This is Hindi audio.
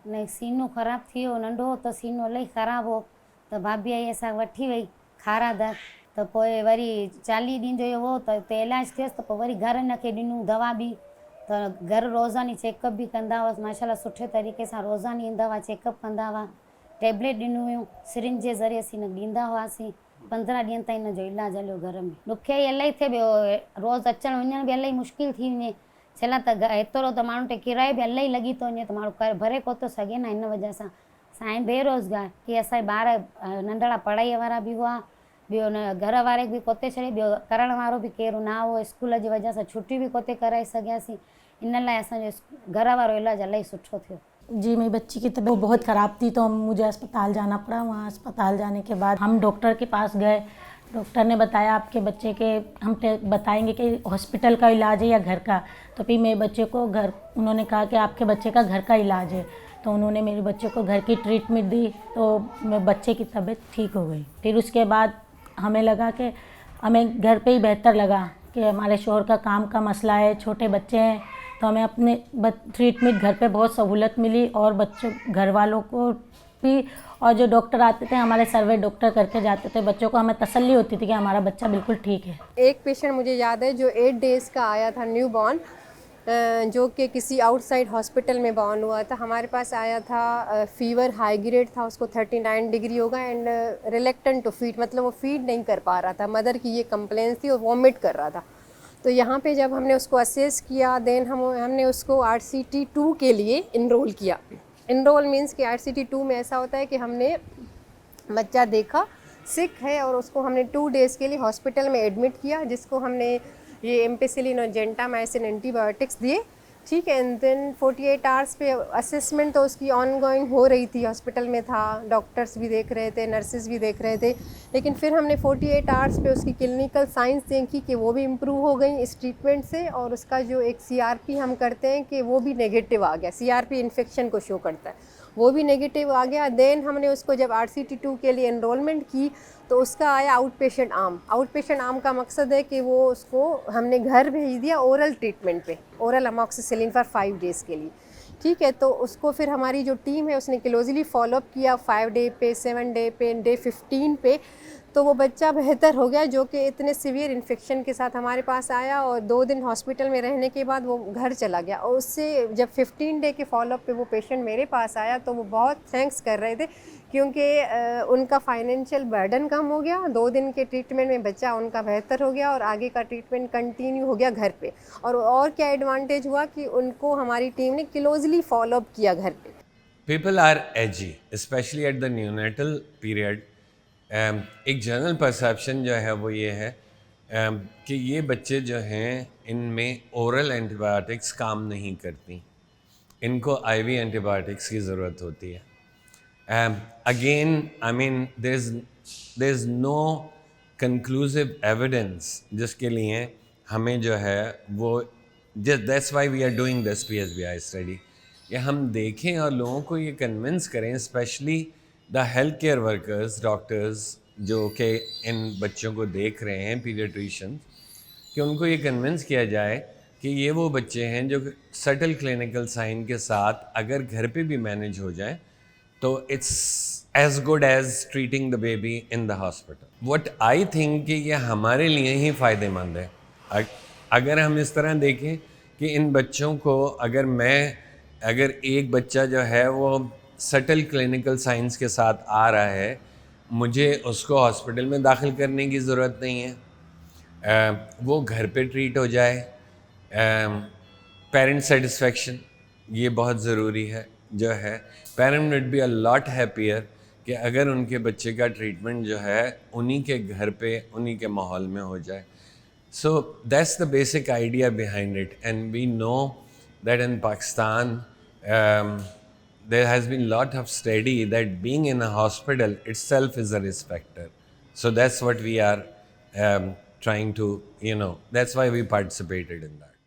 ने सीनो ख़राब थी वियो, नंढो हो त सीनो इलाही ख़राब हो त भाभी आई असां वठी वई खारादर त पोइ वरी 40 ॾींहं जो इहो हो त हिते इलाजु थियसि त पोइ वरी घर हिनखे ॾिनूं दवा बि त घर रोज़ानी चेकअप बि कंदा हुआसीं माशाल्लाह सुठे तरीक़े सां रोज़ानी ईंदा हुआ चेकअप कंदा हुआ टेबलेट ॾिनियूं हुयूं सिरिंज जे ज़रिए असीं हिनखे ॾींदा हुआसीं 15 ॾींहंनि ताईं हिनजो इलाजु हलियो घर में ॾुखियाई इलाही थिए ॿियो रोज़ु अचणु वञण बि इलाही मुश्किल थी वञे छो लाइ त एतिरो त माण्हू ते किरायो बि इलाही लॻी थो वञे त माण्हू भरे कोन थो सघे न हिन वजह सां असां आहियूं बेरोज़गार की असांजा ॿार नंढड़ा पढ़ाईअ वारा बि हुआ ॿियो न घर वारे बि कोते छॾे ॿियो करण वारो बि केरु न हो स्कूल जी वजह सां छुटी बि कोते कराए सघियासीं इन लाइ असांजो घर वारो इलाजु इलाही सुठो थियो। जी मेरी बच्ची की तबीयत बहुत ख़राब थी तो मुझे अस्पताल जाना पड़ा। वहाँ अस्पताल जाने के बाद हम डॉक्टर के पास गए। डॉक्टर ने बताया आपके बच्चे के हम बताएंगे कि हॉस्पिटल का इलाज है या घर का। तो फिर मेरे बच्चे को घर उन्होंने कहा कि आपके बच्चे का घर का इलाज है। तो उन्होंने मेरे बच्चे को घर की ट्रीटमेंट दी तो मेरे बच्चे की तबीयत ठीक हो गई। फिर उसके बाद हमें लगा कि हमें घर पे ही बेहतर लगा कि हमारे शोहर का काम का मसला है, छोटे बच्चे हैं, तो हमें अपने ट्रीटमेंट घर पे बहुत सहूलत मिली और बच्चों घर वालों को भी। और जो डॉक्टर आते थे हमारे सर्वे डॉक्टर करके जाते थे बच्चों को, हमें तसल्ली होती थी कि हमारा बच्चा बिल्कुल ठीक है। एक पेशेंट मुझे याद है जो 8 डेज़ का आया था न्यू बॉर्न, जो कि किसी आउटसाइड हॉस्पिटल में बॉर्न हुआ था। हमारे पास आया था, फीवर हाई ग्रेड था, उसको 39 डिग्री होगा एंड रिलेक्टेंट टू फीड, मतलब वो फीड नहीं कर पा रहा था। मदर की ये कंप्लेंट थी और वॉमिट कर रहा था। तो यहाँ पे जब हमने उसको असेस किया देन हमने उसको RCT 2 के लिए इनरोल किया। इनरोल मीन्स कि RCT 2 में ऐसा होता है कि हमने बच्चा देखा सिक है और उसको हमने 2 डेज़ के लिए हॉस्पिटल में एडमिट किया, जिसको हमने ये एम्पेसिलिन और जेंटामाइसिन एंटीबायोटिक्स दिए, ठीक है। एंड देन 48 आवर्स पे असेसमेंट तो उसकी ऑनगोइंग हो रही थी, हॉस्पिटल में था, डॉक्टर्स भी देख रहे थे, नर्सेज भी देख रहे थे। लेकिन फिर हमने 48 आवर्स पे उसकी क्लिनिकल साइंस देखी कि वो भी इम्प्रूव हो गई इस ट्रीटमेंट से, और उसका जो एक CRP हम करते हैं कि वो भी नेगेटिव आ गया। CRP इन्फेक्शन को शो करता है, वो भी नेगेटिव आ गया। देन हमने उसको जब RCT 2 के लिए एनरोलमेंट की तो उसका आया out patient arm. Out patient arm का मकसद है कि वो उसको हमने घर भेज दिया ओरल ट्रीटमेंट पे, ओरल अमॉक्सिसिलिन फॉर 5 डेज़ के लिए, ठीक है। तो उसको फिर हमारी जो टीम है उसने क्लोजली फॉलोअप किया 5 डे पे, 7 डे पे, डे 15 पे। तो वो बच्चा बेहतर हो गया, जो कि इतने सीवियर इन्फेक्शन के साथ हमारे पास आया और 2 दिन हॉस्पिटल में रहने के बाद वो घर चला गया। और उससे जब 15 डे के फॉलोअप पे वो पेशेंट मेरे पास आया तो वो बहुत थैंक्स कर रहे थे, क्योंकि उनका फाइनेंशियल बर्डन कम हो गया। 2 दिन के ट्रीटमेंट में बच्चा उनका बेहतर हो गया और आगे का ट्रीटमेंट कंटिन्यू हो गया घर पे। और क्या एडवांटेज हुआ कि उनको हमारी टीम ने क्लोजली फॉलोअप किया घर पे। People are edgy, especially at the neonatal period. एक जनरल परसेप्शन जो है वो ये है कि ये बच्चे जो हैं इनमें ओरल एंटीबायोटिक्स काम नहीं करती, इनको IV एंटीबायोटिक्स की ज़रूरत होती है। Again, I mean, there's no conclusive evidence जिसके लिए हमें जो है वो that's why we are doing this PSBI study, कि हम देखें और लोगों को ये कन्विंस करें, specially the health care workers, doctors जो कि इन बच्चों को देख रहे हैं, पीडियाट्रिशियन, कि उनको ये कन्विंस किया जाए कि ये वो बच्चे हैं जो सटल क्लिनिकल साइन के साथ अगर घर पे भी मैनेज हो जाए तो it's as good as treating the baby in the hospital. What I think कि ये हमारे लिए ही फ़ायदेमंद है। अगर हम इस तरह देखें कि इन बच्चों को अगर एक बच्चा जो है वो सटल क्लिनिकल साइंस के साथ आ रहा है, मुझे उसको हॉस्पिटल में दाखिल करने की ज़रूरत नहीं है, वो घर पे ट्रीट हो जाए। पेरेंट सेटिस्फेक्शन ये बहुत ज़रूरी है जो है। Parent would be a lot happier कि अगर उनके बच्चे का ट्रीटमेंट जो है उन्हीं के घर पे, उन्हीं के माहौल में हो जाए। So that's the basic idea behind it, and we know that in Pakistan there has been a lot of study that being in a hospital itself is a risk factor. So that's what we are trying to, that's why we participated in that.